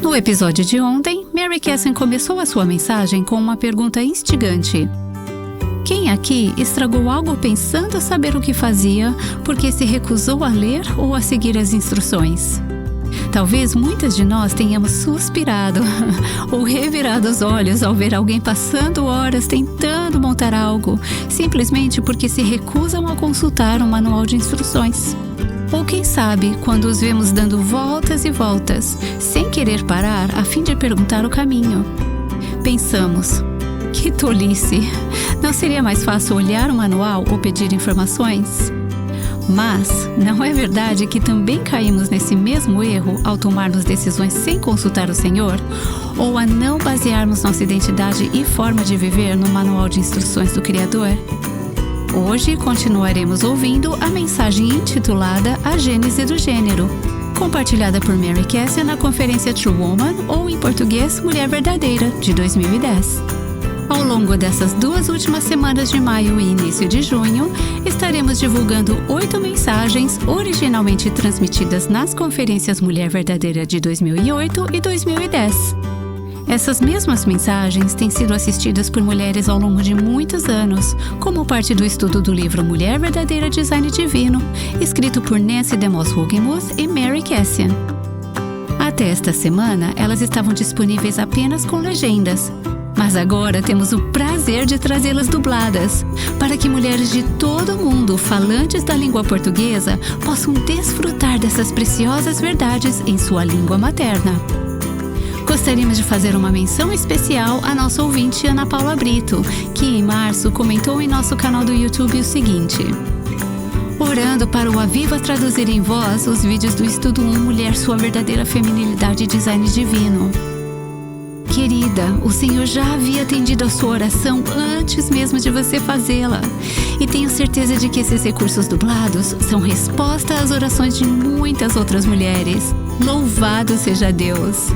No episódio de ontem, Mary Casson começou a sua mensagem com uma pergunta instigante. Quem aqui estragou algo pensando saber o que fazia porque se recusou a ler ou a seguir as instruções? Talvez muitas de nós tenhamos suspirado ou revirado os olhos ao ver alguém passando horas tentando montar algo, simplesmente porque se recusam a consultar um manual de instruções. Ou quem sabe, quando os vemos dando voltas e voltas, sem querer parar a fim de perguntar o caminho. Pensamos, que tolice! Não seria mais fácil olhar o manual ou pedir informações? Mas, não é verdade que também caímos nesse mesmo erro ao tomarmos decisões sem consultar o Senhor? Ou a não basearmos nossa identidade e forma de viver no manual de instruções do Criador? Hoje continuaremos ouvindo a mensagem intitulada A Gênese do Gênero, compartilhada por Mary Casson na conferência True Woman, ou em português Mulher Verdadeira, de 2010. Ao longo dessas 2 últimas semanas de maio e início de junho, estaremos divulgando 8 mensagens originalmente transmitidas nas conferências Mulher Verdadeira de 2008 e 2010. Essas mesmas mensagens têm sido assistidas por mulheres ao longo de muitos anos, como parte do estudo do livro Mulher Verdadeira Design Divino, escrito por Nancy DeMoss Wogemuth e Mary Casson. Até esta semana, elas estavam disponíveis apenas com legendas, mas agora temos o prazer de trazê-las dubladas, para que mulheres de todo o mundo falantes da língua portuguesa possam desfrutar dessas preciosas verdades em sua língua materna. Gostaríamos de fazer uma menção especial à nossa ouvinte Ana Paula Brito, que em março comentou em nosso canal do YouTube o seguinte: orando para o Aviva traduzir em voz os vídeos do Estudo 1 Mulher, Sua Verdadeira Feminilidade e Design Divino. Querida, o Senhor já havia atendido a sua oração antes mesmo de você fazê-la. E tenho certeza de que esses recursos dublados são resposta às orações de muitas outras mulheres. Louvado seja Deus!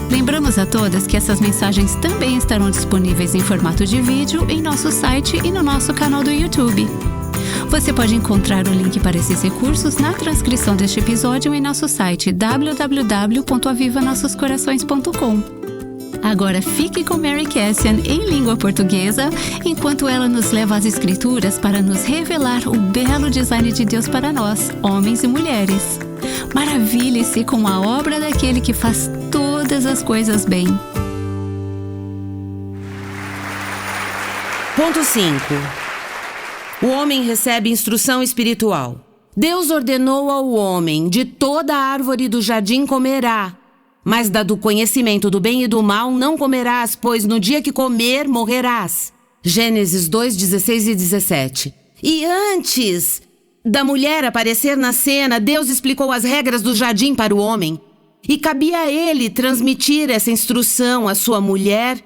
Lembramos a todas que essas mensagens também estarão disponíveis em formato de vídeo em nosso site e no nosso canal do YouTube. Você pode encontrar o link para esses recursos na transcrição deste episódio em nosso site www.avivanossoscorações.com. Agora fique com Mary Casson em língua portuguesa, enquanto ela nos leva às Escrituras para nos revelar o belo design de Deus para nós, homens e mulheres. Maravilhe-se com a obra daquele que faz todas as coisas bem. Ponto 5. O homem recebe instrução espiritual. Deus ordenou ao homem: de toda a árvore do jardim comerá, mas da do conhecimento do bem e do mal não comerás, pois no dia que comer, morrerás. Gênesis 2, 16 e 17. E antes da mulher aparecer na cena, Deus explicou as regras do jardim para o homem. E cabia a ele transmitir essa instrução à sua mulher.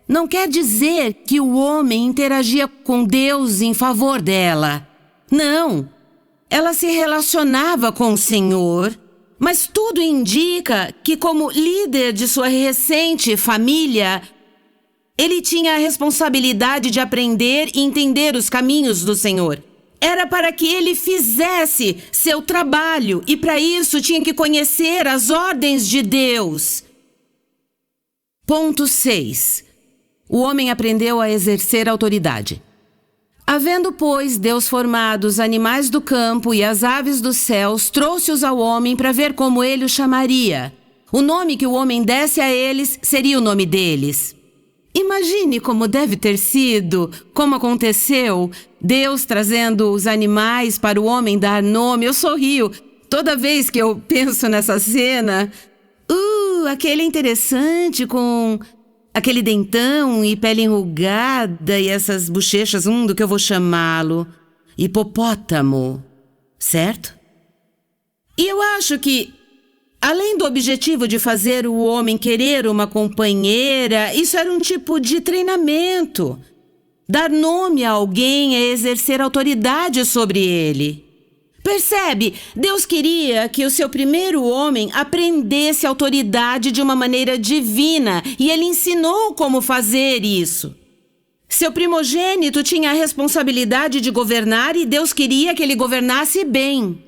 Não quer dizer que o homem interagia com Deus em favor dela. Não. Ela se relacionava com o Senhor, mas tudo indica que, como líder de sua recente família, ele tinha a responsabilidade de aprender e entender os caminhos do Senhor. Era para que ele fizesse seu trabalho e, para isso, tinha que conhecer as ordens de Deus. Ponto 6. O homem aprendeu a exercer autoridade. Havendo, pois, Deus formado os animais do campo e as aves dos céus, trouxe-os ao homem para ver como ele os chamaria. O nome que o homem desse a eles seria o nome deles. Imagine como deve ter sido, como aconteceu, Deus trazendo os animais para o homem dar nome. Eu sorrio toda vez que eu penso nessa cena. Aquele interessante com aquele dentão e pele enrugada e essas bochechas, do que eu vou chamá-lo? Hipopótamo, certo? E eu acho que, além do objetivo de fazer o homem querer uma companheira, isso era um tipo de treinamento. Dar nome a alguém é exercer autoridade sobre ele. Percebe? Deus queria que o seu primeiro homem aprendesse autoridade de uma maneira divina e ele ensinou como fazer isso. Seu primogênito tinha a responsabilidade de governar e Deus queria que ele governasse bem.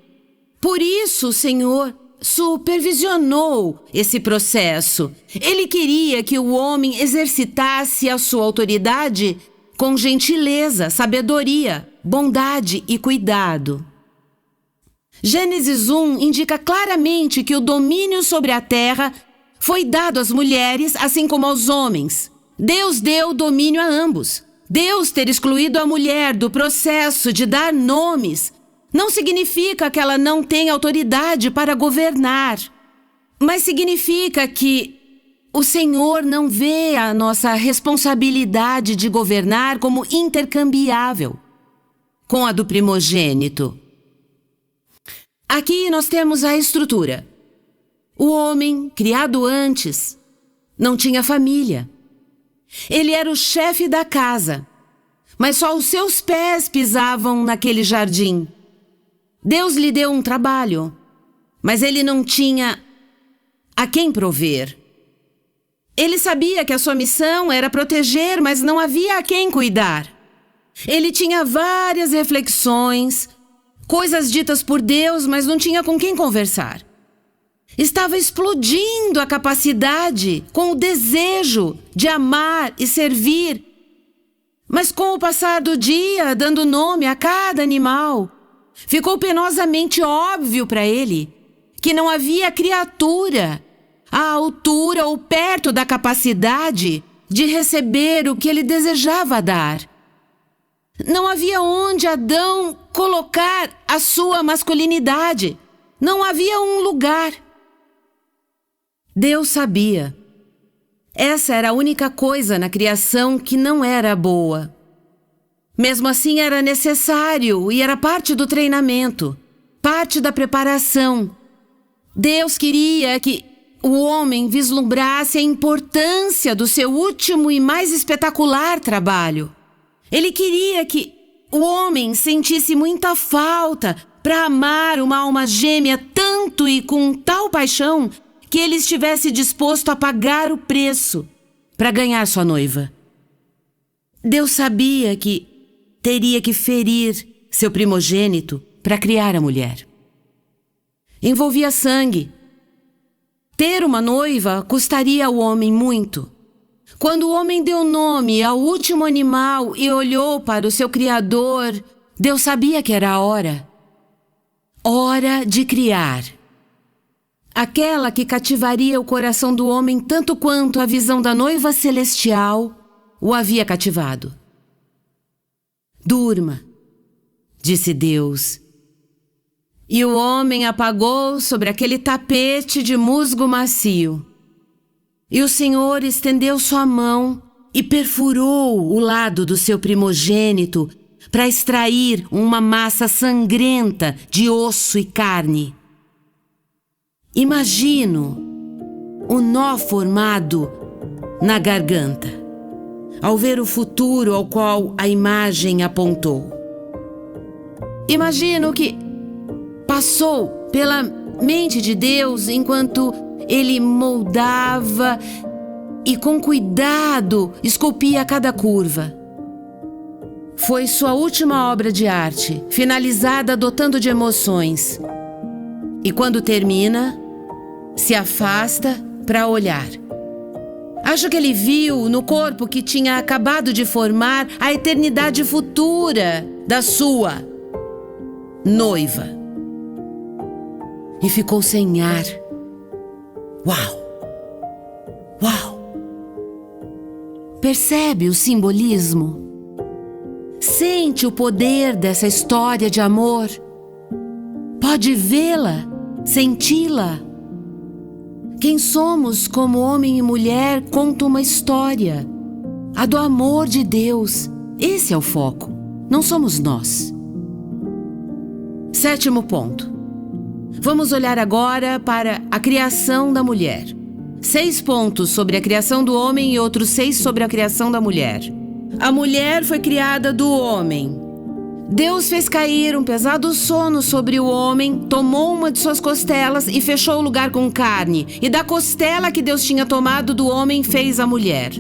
Por isso o Senhor supervisionou esse processo. Ele queria que o homem exercitasse a sua autoridade com gentileza, sabedoria, bondade e cuidado. Gênesis 1 indica claramente que o domínio sobre a terra foi dado às mulheres, assim como aos homens. Deus deu domínio a ambos. Deus ter excluído a mulher do processo de dar nomes não significa que ela não tem autoridade para governar, mas significa que o Senhor não vê a nossa responsabilidade de governar como intercambiável com a do primogênito. Aqui nós temos a estrutura. O homem, criado antes, não tinha família. Ele era o chefe da casa, mas só os seus pés pisavam naquele jardim. Deus lhe deu um trabalho, mas ele não tinha a quem prover. Ele sabia que a sua missão era proteger, mas não havia a quem cuidar. Ele tinha várias reflexões, coisas ditas por Deus, mas não tinha com quem conversar. Estava explodindo a capacidade com o desejo de amar e servir. Mas com o passar do dia, dando nome a cada animal, ficou penosamente óbvio para ele que não havia criatura à altura ou perto da capacidade de receber o que ele desejava dar. Não havia onde Adão colocar a sua masculinidade. Não havia um lugar. Deus sabia. Essa era a única coisa na criação que não era boa. Mesmo assim, era necessário e era parte do treinamento, parte da preparação. Deus queria que o homem vislumbrasse a importância do seu último e mais espetacular trabalho. Ele queria que o homem sentisse muita falta para amar uma alma gêmea tanto e com tal paixão que ele estivesse disposto a pagar o preço para ganhar sua noiva. Deus sabia que teria que ferir seu primogênito para criar a mulher. Envolvia sangue. Ter uma noiva custaria ao homem muito. Quando o homem deu nome ao último animal e olhou para o seu Criador, Deus sabia que era a hora. Hora de criar. Aquela que cativaria o coração do homem tanto quanto a visão da noiva celestial o havia cativado. Durma, disse Deus. E o homem apagou sobre aquele tapete de musgo macio. E o Senhor estendeu sua mão e perfurou o lado do seu primogênito para extrair uma massa sangrenta de osso e carne. Imagino o nó formado na garganta, ao ver o futuro ao qual a imagem apontou. Imagino que passou pela mente de Deus enquanto ele moldava e com cuidado esculpia cada curva. Foi sua última obra de arte, finalizada dotando de emoções. E quando termina, se afasta para olhar. Acho que ele viu no corpo que tinha acabado de formar a eternidade futura da sua noiva. E ficou sem ar. Uau! Uau! Percebe o simbolismo? Sente o poder dessa história de amor? Pode vê-la, senti-la? Quem somos como homem e mulher conta uma história. A do amor de Deus. Esse é o foco. Não somos nós. 7º ponto. Vamos olhar agora para a criação da mulher. 6 pontos sobre a criação do homem e outros 6 sobre a criação da mulher. A mulher foi criada do homem. Deus fez cair um pesado sono sobre o homem, tomou uma de suas costelas e fechou o lugar com carne. E da costela que Deus tinha tomado do homem fez a mulher.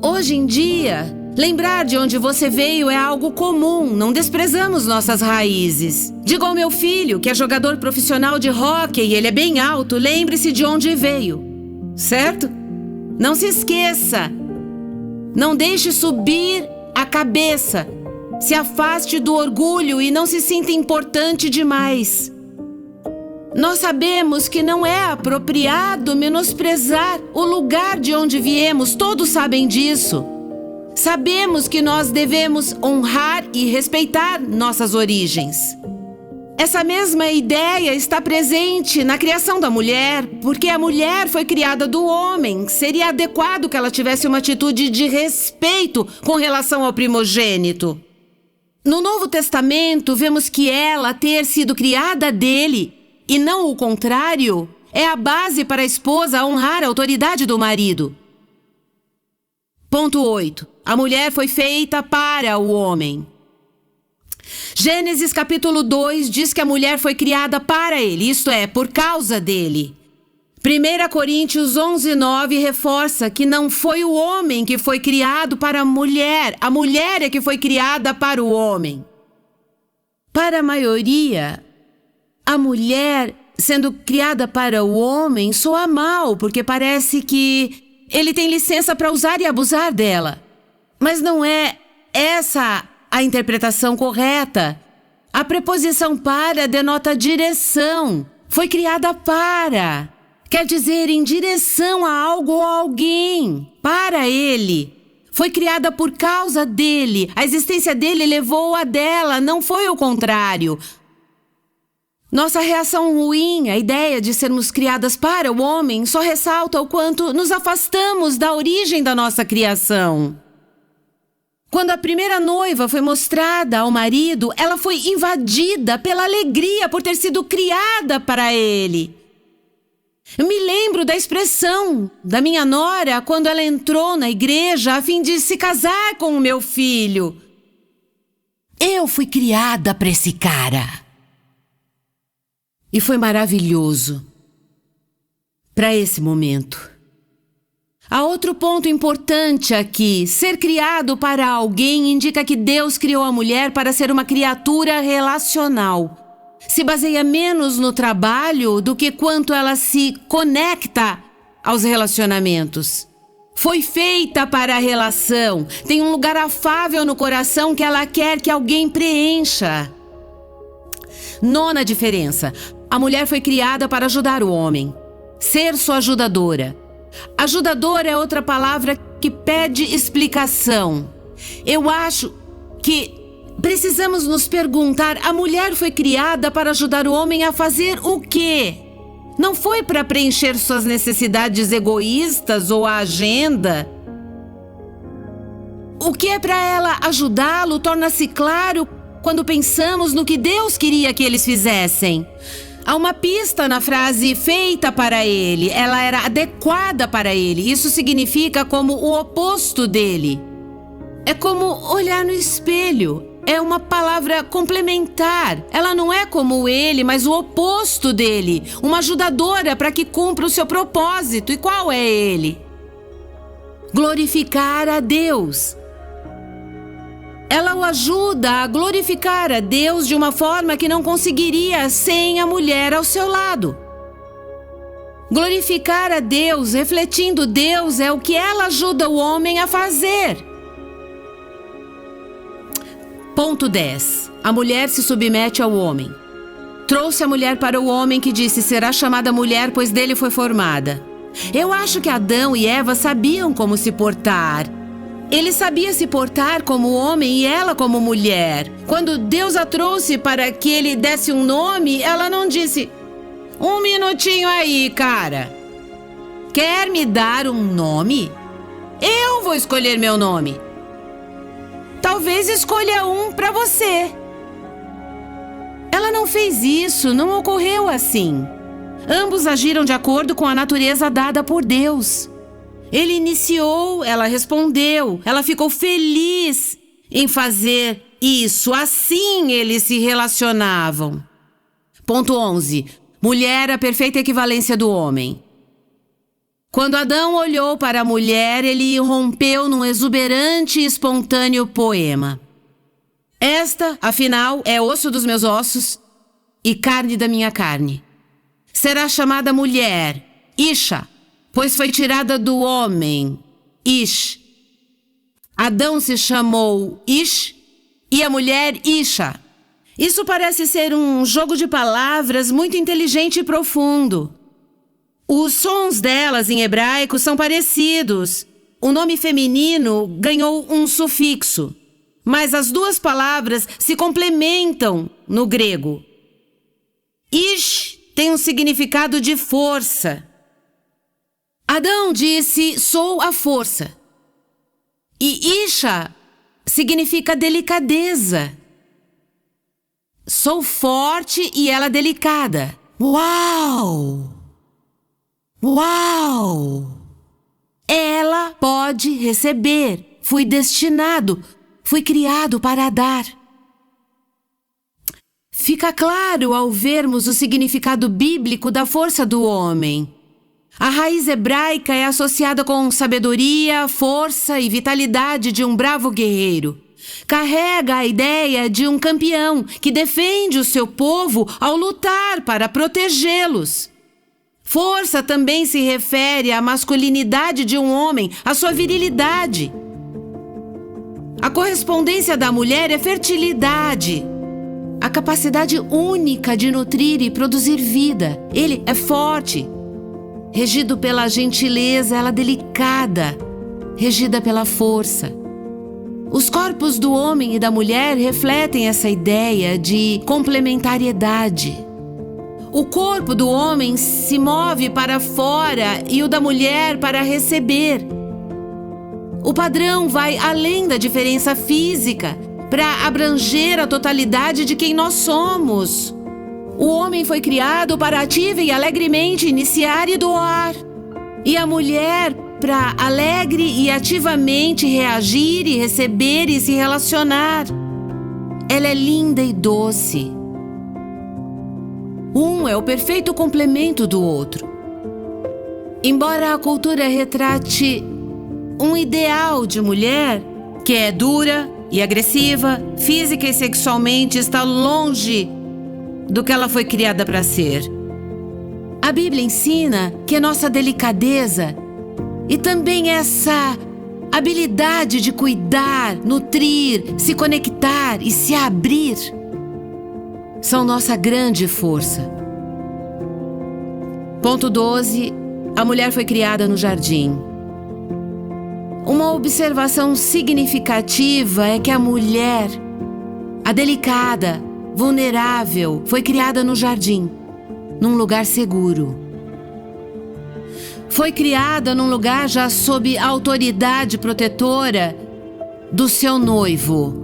Hoje em dia, Lembrar de onde você veio é algo comum, não desprezamos nossas raízes. Diga ao meu filho, que é jogador profissional de hóquei e ele é bem alto, lembre-se de onde veio. Certo? Não se esqueça. Não deixe subir a cabeça. Se afaste do orgulho e não se sinta importante demais. Nós sabemos que não é apropriado menosprezar o lugar de onde viemos, todos sabem disso. Sabemos que nós devemos honrar e respeitar nossas origens. Essa mesma ideia está presente na criação da mulher, porque a mulher foi criada do homem. Seria adequado que ela tivesse uma atitude de respeito com relação ao primogênito. No Novo Testamento, vemos que ela ter sido criada dele, e não o contrário, é a base para a esposa honrar a autoridade do marido. Ponto 8. A mulher foi feita para o homem. Gênesis capítulo 2 diz que a mulher foi criada para ele, isto é, por causa dele. 1 Coríntios 11:9 reforça que não foi o homem que foi criado para a mulher é que foi criada para o homem. Para a maioria, a mulher sendo criada para o homem soa mal, porque parece que ele tem licença para usar e abusar dela. Mas não é essa a interpretação correta. A preposição para denota direção. Foi criada para. Quer dizer, em direção a algo ou a alguém. Para ele. Foi criada por causa dele. A existência dele levou a dela, não foi o contrário. Nossa reação ruim à ideia de sermos criadas para o homem só ressalta o quanto nos afastamos da origem da nossa criação. Quando a primeira noiva foi mostrada ao marido, ela foi invadida pela alegria por ter sido criada para ele. Eu me lembro da expressão da minha nora quando ela entrou na igreja a fim de se casar com o meu filho. Eu fui criada para esse cara. E foi maravilhoso para esse momento. Há outro ponto importante aqui. Ser criado para alguém indica que Deus criou a mulher para ser uma criatura relacional. Se baseia menos no trabalho do que quanto ela se conecta aos relacionamentos. Foi feita para a relação. Tem um lugar afável no coração que ela quer que alguém preencha. Nona diferença. A mulher foi criada para ajudar o homem. Ser sua ajudadora. Ajudador é outra palavra que pede explicação. Eu acho que precisamos nos perguntar: a mulher foi criada para ajudar o homem a fazer o quê? Não foi para preencher suas necessidades egoístas ou a agenda. O que é para ela ajudá-lo torna-se claro quando pensamos no que Deus queria que eles fizessem. Há uma pista na frase feita para ele. Ela era adequada para ele. Isso significa como o oposto dele. É como olhar no espelho. É uma palavra complementar. Ela não é como ele, mas o oposto dele. Uma ajudadora para que cumpra o seu propósito. E qual é ele? Glorificar a Deus. Ela o ajuda a glorificar a Deus de uma forma que não conseguiria sem a mulher ao seu lado. Glorificar a Deus, refletindo Deus, é o que ela ajuda o homem a fazer. Ponto 10. A mulher se submete ao homem. Trouxe a mulher para o homem que disse: será chamada mulher, pois dele foi formada. Eu acho que Adão e Eva sabiam como se portar. Ele sabia se portar como homem e ela como mulher. Quando Deus a trouxe para que ele desse um nome, ela não disse: um minutinho aí, cara. Quer me dar um nome? Eu vou escolher meu nome. Talvez escolha um para você. Ela não fez isso, não ocorreu assim. Ambos agiram de acordo com a natureza dada por Deus. Ele iniciou, ela respondeu, ela ficou feliz em fazer isso. Assim eles se relacionavam. Ponto 11. Mulher, a perfeita equivalência do homem. Quando Adão olhou para a mulher, ele irrompeu num exuberante e espontâneo poema. Esta, afinal, é osso dos meus ossos e carne da minha carne. Será chamada mulher, Isha, pois foi tirada do homem, Ish. Adão se chamou Ish e a mulher Isha. Isso parece ser um jogo de palavras muito inteligente e profundo. Os sons delas em hebraico são parecidos. O nome feminino ganhou um sufixo, mas as duas palavras se complementam no grego. Ish tem um significado de força. Adão disse, sou a força. E Isha significa delicadeza. Sou forte e ela delicada. Uau! Uau! Ela pode receber. Fui destinado, fui criado para dar. Fica claro ao vermos o significado bíblico da força do homem. A raiz hebraica é associada com sabedoria, força e vitalidade de um bravo guerreiro. Carrega a ideia de um campeão que defende o seu povo ao lutar para protegê-los. Força também se refere à masculinidade de um homem, à sua virilidade. A correspondência da mulher é fertilidade, a capacidade única de nutrir e produzir vida. Ele é forte, regido pela gentileza, ela delicada, regida pela força. Os corpos do homem e da mulher refletem essa ideia de complementariedade. O corpo do homem se move para fora e o da mulher para receber. O padrão vai além da diferença física para abranger a totalidade de quem nós somos. O homem foi criado para ativa e alegremente iniciar e doar. E a mulher para alegre e ativamente reagir e receber e se relacionar. Ela é linda e doce. Um é o perfeito complemento do outro. Embora a cultura retrate um ideal de mulher que é dura e agressiva, física e sexualmente, está longe do que ela foi criada para ser. A Bíblia ensina que nossa delicadeza e também essa habilidade de cuidar, nutrir, se conectar e se abrir são nossa grande força. Ponto 12. A mulher foi criada no jardim. Uma observação significativa é que a mulher, a delicada, vulnerável, foi criada no jardim, num lugar seguro. Foi criada num lugar já sob a autoridade protetora do seu noivo.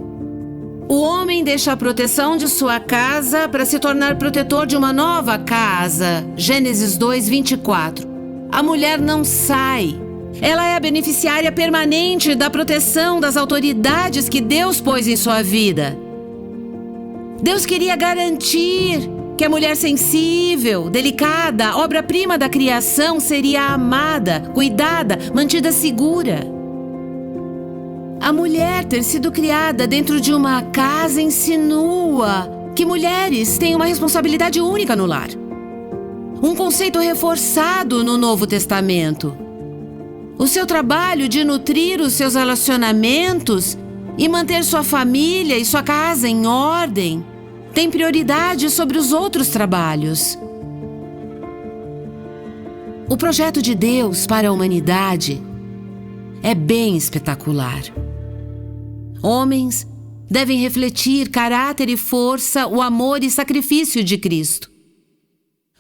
O homem deixa a proteção de sua casa para se tornar protetor de uma nova casa. Gênesis 2, 24. A mulher não sai. Ela é a beneficiária permanente da proteção das autoridades que Deus pôs em sua vida. Deus queria garantir que a mulher sensível, delicada, obra-prima da criação seria amada, cuidada, mantida segura. A mulher ter sido criada dentro de uma casa insinua que mulheres têm uma responsabilidade única no lar. Um conceito reforçado no Novo Testamento. O seu trabalho de nutrir os seus relacionamentos e manter sua família e sua casa em ordem tem prioridade sobre os outros trabalhos. O projeto de Deus para a humanidade é bem espetacular. Homens devem refletir caráter e força, o amor e sacrifício de Cristo.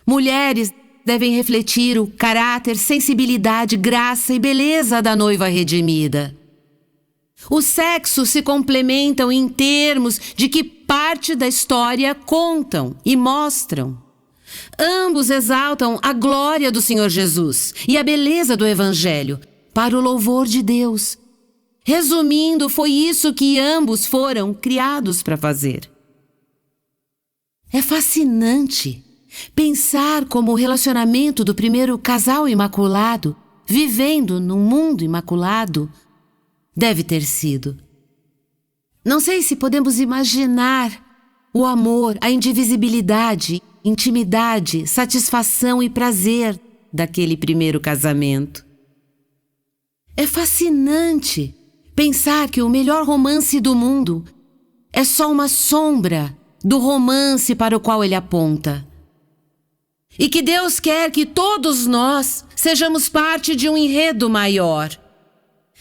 Mulheres devem refletir o caráter, sensibilidade, graça e beleza da noiva redimida. Os sexos se complementam em termos de que parte da história contam e mostram. Ambos exaltam a glória do Senhor Jesus e a beleza do Evangelho para o louvor de Deus. Resumindo, foi isso que ambos foram criados para fazer. É fascinante pensar como o relacionamento do primeiro casal imaculado vivendo num mundo imaculado, deve ter sido. Não sei se podemos imaginar o amor, a indivisibilidade, intimidade, satisfação e prazer daquele primeiro casamento. É fascinante pensar que o melhor romance do mundo é só uma sombra do romance para o qual ele aponta. E que Deus quer que todos nós sejamos parte de um enredo maior.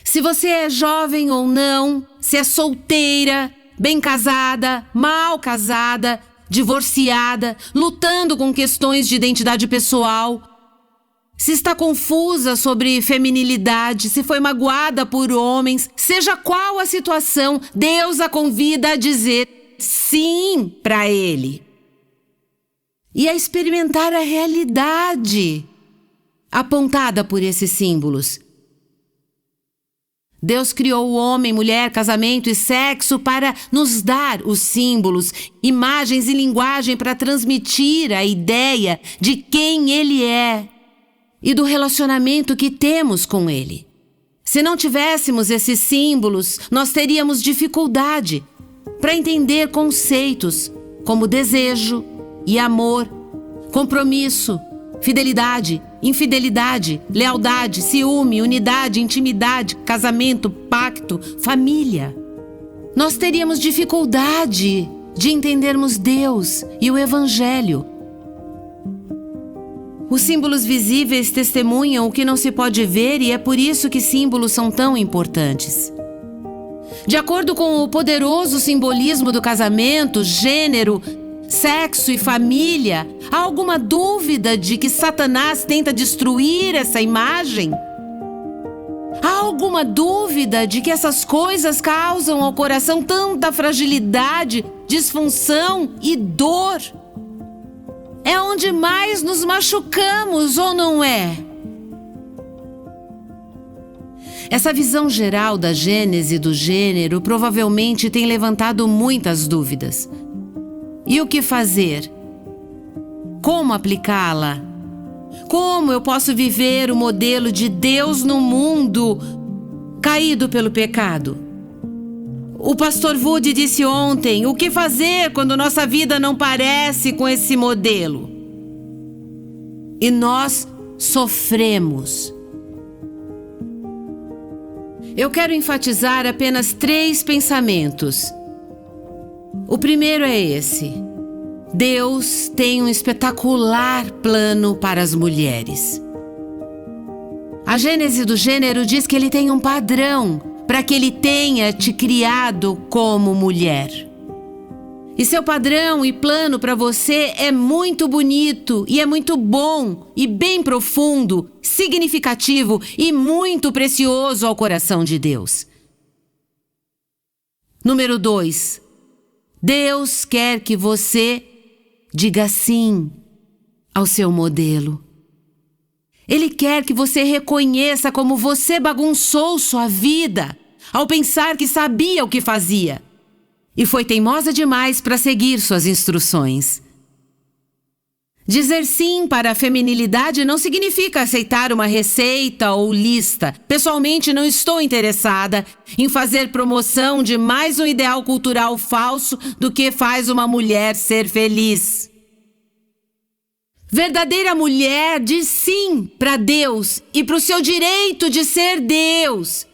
Se você é jovem ou não, se é solteira, bem casada, mal casada, divorciada, lutando com questões de identidade pessoal, se está confusa sobre feminilidade, se foi magoada por homens, seja qual a situação, Deus a convida a dizer sim para Ele e a experimentar a realidade apontada por esses símbolos. Deus criou o homem, mulher, casamento e sexo para nos dar os símbolos, imagens e linguagem para transmitir a ideia de quem Ele é e do relacionamento que temos com Ele. Se não tivéssemos esses símbolos, nós teríamos dificuldade para entender conceitos como desejo e amor, compromisso, fidelidade, infidelidade, lealdade, ciúme, unidade, intimidade, casamento, pacto, família. Nós teríamos dificuldade de entendermos Deus e o Evangelho. Os símbolos visíveis testemunham o que não se pode ver e é por isso que símbolos são tão importantes. De acordo com o poderoso simbolismo do casamento, gênero, sexo e família, há alguma dúvida de que Satanás tenta destruir essa imagem? Há alguma dúvida de que essas coisas causam ao coração tanta fragilidade, disfunção e dor? É onde mais nos machucamos, ou não é? Essa visão geral da gênese do gênero provavelmente tem levantado muitas dúvidas. E o que fazer? Como aplicá-la? Como eu posso viver o modelo de Deus no mundo caído pelo pecado? O pastor Woody disse ontem, o que fazer quando nossa vida não parece com esse modelo? E nós sofremos. Eu quero enfatizar apenas 3 pensamentos. O primeiro é esse: Deus tem um espetacular plano para as mulheres. A gênese do gênero diz que Ele tem um padrão para que Ele tenha te criado como mulher. E seu padrão e plano para você é muito bonito e é muito bom e bem profundo, significativo e muito precioso ao coração de Deus. Número 2. Deus quer que você diga sim ao seu modelo. Ele quer que você reconheça como você bagunçou sua vida ao pensar que sabia o que fazia e foi teimosa demais para seguir suas instruções. Dizer sim para a feminilidade não significa aceitar uma receita ou lista. Pessoalmente, não estou interessada em fazer promoção de mais um ideal cultural falso do que faz uma mulher ser feliz. Verdadeira mulher diz sim para Deus e para o seu direito de ser Deus.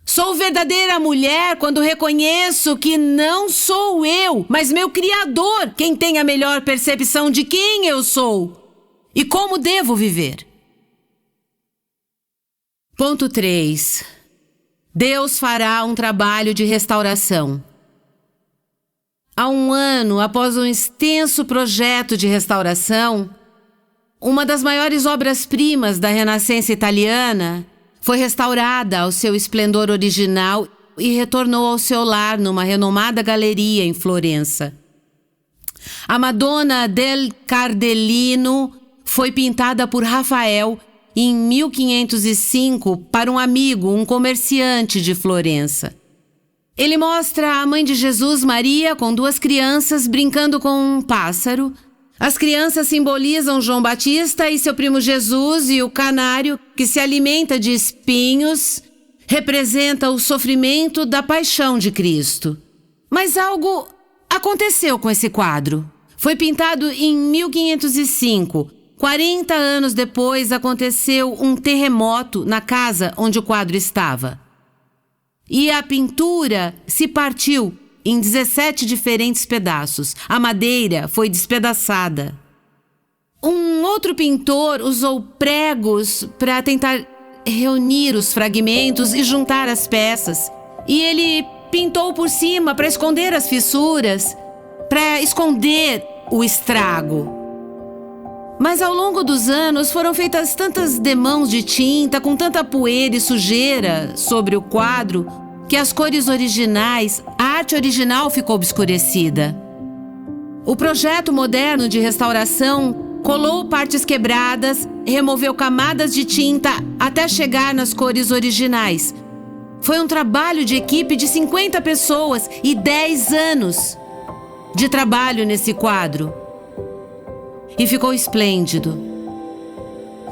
Sou verdadeira mulher quando reconheço que não sou eu, mas meu Criador quem tem a melhor percepção de quem eu sou e como devo viver. Ponto 3. Deus fará um trabalho de restauração. Há 1 ano, após um extenso projeto de restauração, uma das maiores obras-primas da Renascença italiana foi restaurada ao seu esplendor original e retornou ao seu lar numa renomada galeria em Florença. A Madonna del Cardellino foi pintada por Rafael em 1505 para um amigo, um comerciante de Florença. Ele mostra a mãe de Jesus, Maria, com 2 crianças brincando com um pássaro, As crianças simbolizam João Batista e seu primo Jesus, e o canário, que se alimenta de espinhos, representa o sofrimento da paixão de Cristo. Mas algo aconteceu com esse quadro. Foi pintado em 1505. 40 anos depois, aconteceu um terremoto na casa onde o quadro estava. E a pintura se partiu em 17 diferentes pedaços. A madeira foi despedaçada. Um outro pintor usou pregos para tentar reunir os fragmentos e juntar as peças. E ele pintou por cima para esconder as fissuras, para esconder o estrago. Mas ao longo dos anos foram feitas tantas demãos de tinta, com tanta poeira e sujeira sobre o quadro, que as cores originais, a arte original ficou obscurecida. O projeto moderno de restauração colou partes quebradas, removeu camadas de tinta até chegar nas cores originais. Foi um trabalho de equipe de 50 pessoas e 10 anos de trabalho nesse quadro. E ficou esplêndido.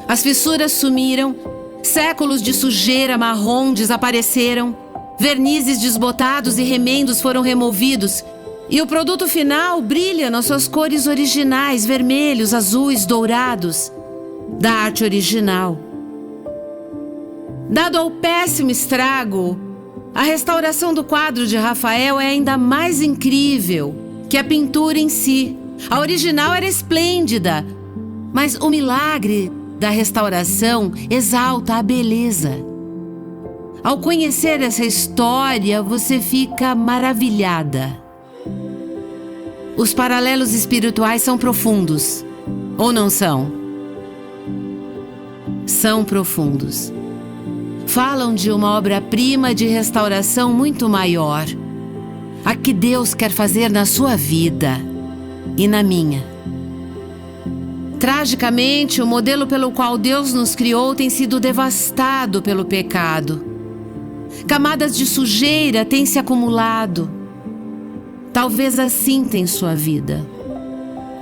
As fissuras sumiram, séculos de sujeira marrom desapareceram, vernizes desbotados e remendos foram removidos, e o produto final brilha nas suas cores originais, vermelhos, azuis, dourados, da arte original. Dado ao péssimo estrago, a restauração do quadro de Rafael é ainda mais incrível que a pintura em si. A original era esplêndida, mas o milagre da restauração exalta a beleza. Ao conhecer essa história, você fica maravilhada. Os paralelos espirituais são profundos, ou não são? São profundos. Falam de uma obra-prima de restauração muito maior, a que Deus quer fazer na sua vida e na minha. Tragicamente, o modelo pelo qual Deus nos criou tem sido devastado pelo pecado. Camadas de sujeira têm se acumulado. Talvez assim tem sua vida.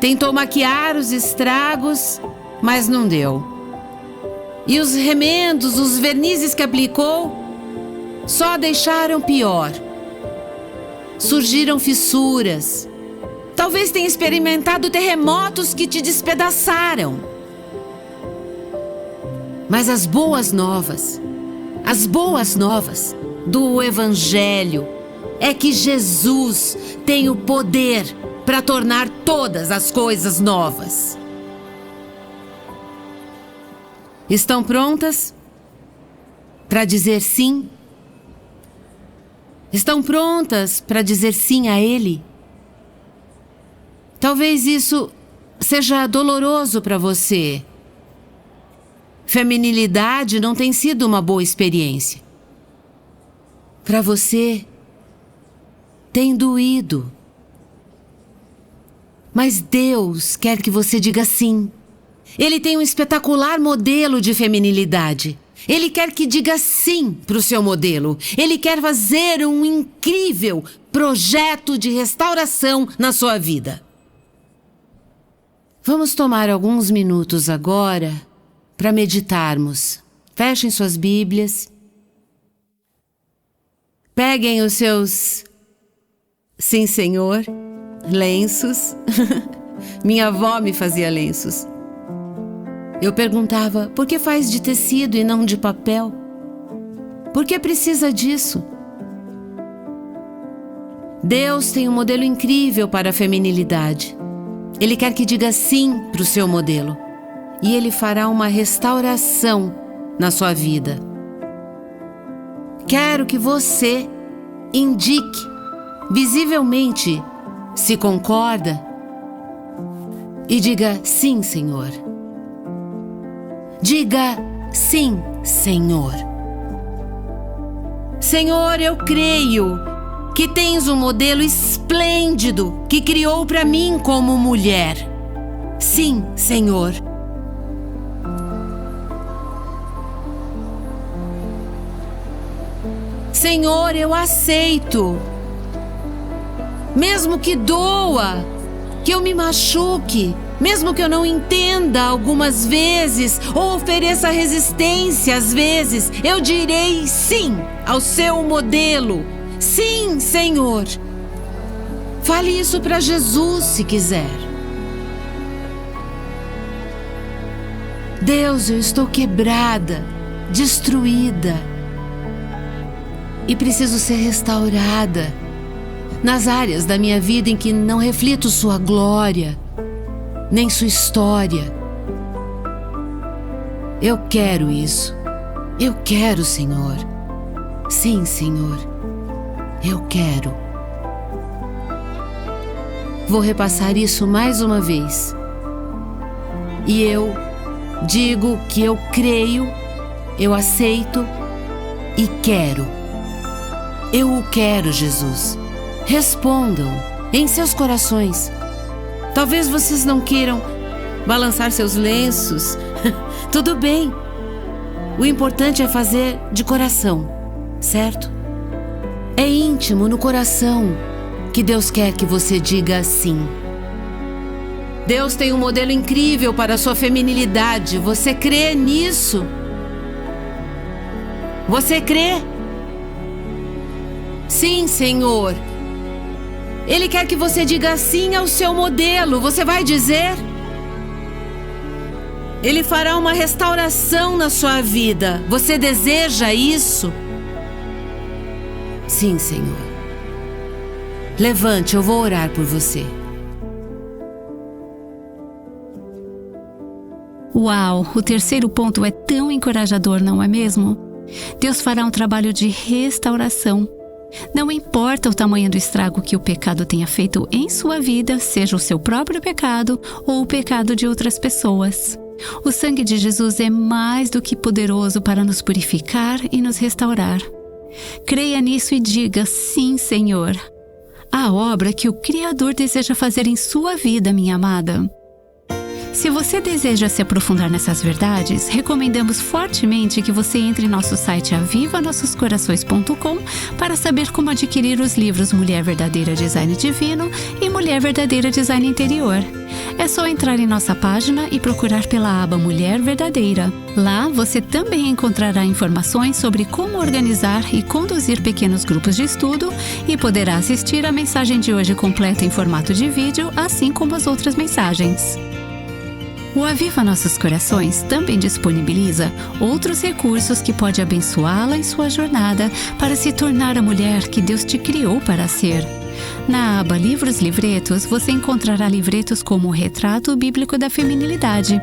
Tentou maquiar os estragos, mas não deu. E os remendos, os vernizes que aplicou, só deixaram pior. Surgiram fissuras. Talvez tenha experimentado terremotos que te despedaçaram. Mas as boas novas do Evangelho é que Jesus tem o poder para tornar todas as coisas novas. Estão prontas para dizer sim? Estão prontas para dizer sim a Ele? Talvez isso seja doloroso para você. Feminilidade não tem sido uma boa experiência. Para você, tem doído. Mas Deus quer que você diga sim. Ele tem um espetacular modelo de feminilidade. Ele quer que diga sim para o seu modelo. Ele quer fazer um incrível projeto de restauração na sua vida. Vamos tomar alguns minutos agora para meditarmos. Fechem suas Bíblias. Peguem os seus sim, Senhor, lenços. Minha avó me fazia lenços. Eu perguntava, por que faz de tecido e não de papel? Por que precisa disso? Deus tem um modelo incrível para a feminilidade. Ele quer que diga sim para o seu modelo. E Ele fará uma restauração na sua vida. Quero que você indique visivelmente se concorda e diga sim, Senhor. Diga sim, Senhor. Senhor, eu creio que tens um modelo esplêndido que criou para mim como mulher. Sim, Senhor. Senhor, eu aceito. Mesmo que doa, que eu me machuque, Mesmo que eu não entenda algumas vezes ou ofereça resistência às vezes, eu direi sim ao seu modelo. Sim, Senhor. Fale isso para Jesus se quiser. Deus, eu estou quebrada, destruída e preciso ser restaurada nas áreas da minha vida em que não reflito sua glória, nem sua história. Eu quero isso. Eu quero, Senhor. Sim, Senhor. Eu quero. Vou repassar isso mais uma vez. E eu digo que eu creio, eu aceito e quero. Eu o quero, Jesus. Respondam em seus corações. Talvez vocês não queiram balançar seus lenços. Tudo bem. O importante é fazer de coração, certo? É íntimo no coração que Deus quer que você diga sim. Deus tem um modelo incrível para a sua feminilidade. Você crê nisso? Você crê? Sim, Senhor. Ele quer que você diga sim ao seu modelo. Você vai dizer? Ele fará uma restauração na sua vida. Você deseja isso? Sim, Senhor. Levante, eu vou orar por você. Uau, o terceiro ponto é tão encorajador, não é mesmo? Deus fará um trabalho de restauração. Não importa o tamanho do estrago que o pecado tenha feito em sua vida, seja o seu próprio pecado ou o pecado de outras pessoas. O sangue de Jesus é mais do que poderoso para nos purificar e nos restaurar. Creia nisso e diga sim, Senhor. A obra que o Criador deseja fazer em sua vida, minha amada. Se você deseja se aprofundar nessas verdades, recomendamos fortemente que você entre em nosso site avivanossoscorações.com para saber como adquirir os livros Mulher Verdadeira Design Divino e Mulher Verdadeira Design Interior. É só entrar em nossa página e procurar pela aba Mulher Verdadeira. Lá você também encontrará informações sobre como organizar e conduzir pequenos grupos de estudo e poderá assistir a mensagem de hoje completa em formato de vídeo, assim como as outras mensagens. O Aviva Nossos Corações também disponibiliza outros recursos que pode abençoá-la em sua jornada para se tornar a mulher que Deus te criou para ser. Na aba Livros Livretos, você encontrará livretos como o Retrato Bíblico da Feminilidade,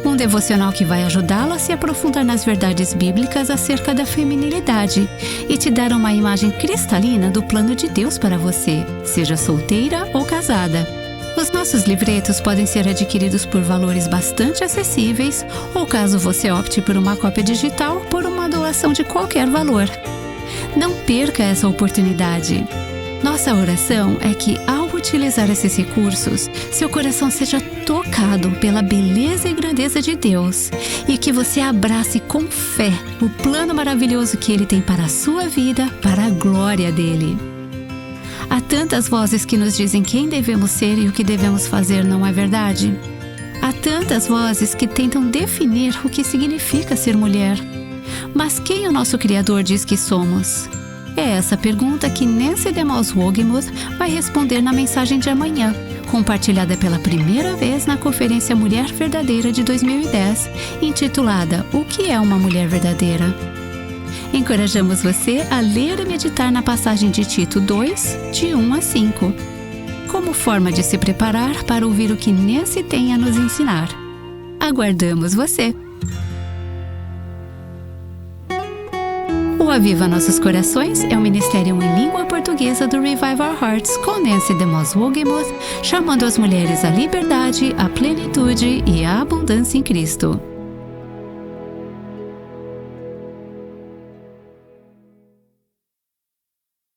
um devocional que vai ajudá-la a se aprofundar nas verdades bíblicas acerca da feminilidade e te dar uma imagem cristalina do plano de Deus para você, seja solteira ou casada. Os nossos livretos podem ser adquiridos por valores bastante acessíveis ou, caso você opte por uma cópia digital, por uma doação de qualquer valor. Não perca essa oportunidade. Nossa oração é que, ao utilizar esses recursos, seu coração seja tocado pela beleza e grandeza de Deus e que você abrace com fé o plano maravilhoso que Ele tem para a sua vida, para a glória dEle. Há tantas vozes que nos dizem quem devemos ser e o que devemos fazer, não é verdade? Há tantas vozes que tentam definir o que significa ser mulher. Mas quem o nosso Criador diz que somos? É essa pergunta que Nancy DeMoss Wogemuth vai responder na mensagem de amanhã, compartilhada pela primeira vez na Conferência Mulher Verdadeira de 2010, intitulada O que é uma mulher verdadeira? Encorajamos você a ler e meditar na passagem de Tito 2, de 1 a 5, como forma de se preparar para ouvir o que Nancy tem a nos ensinar. Aguardamos você! O Aviva Nossos Corações é um ministério em língua portuguesa do Revive Our Hearts com Nancy DeMoss Wogemuth, chamando as mulheres à liberdade, à plenitude e à abundância em Cristo.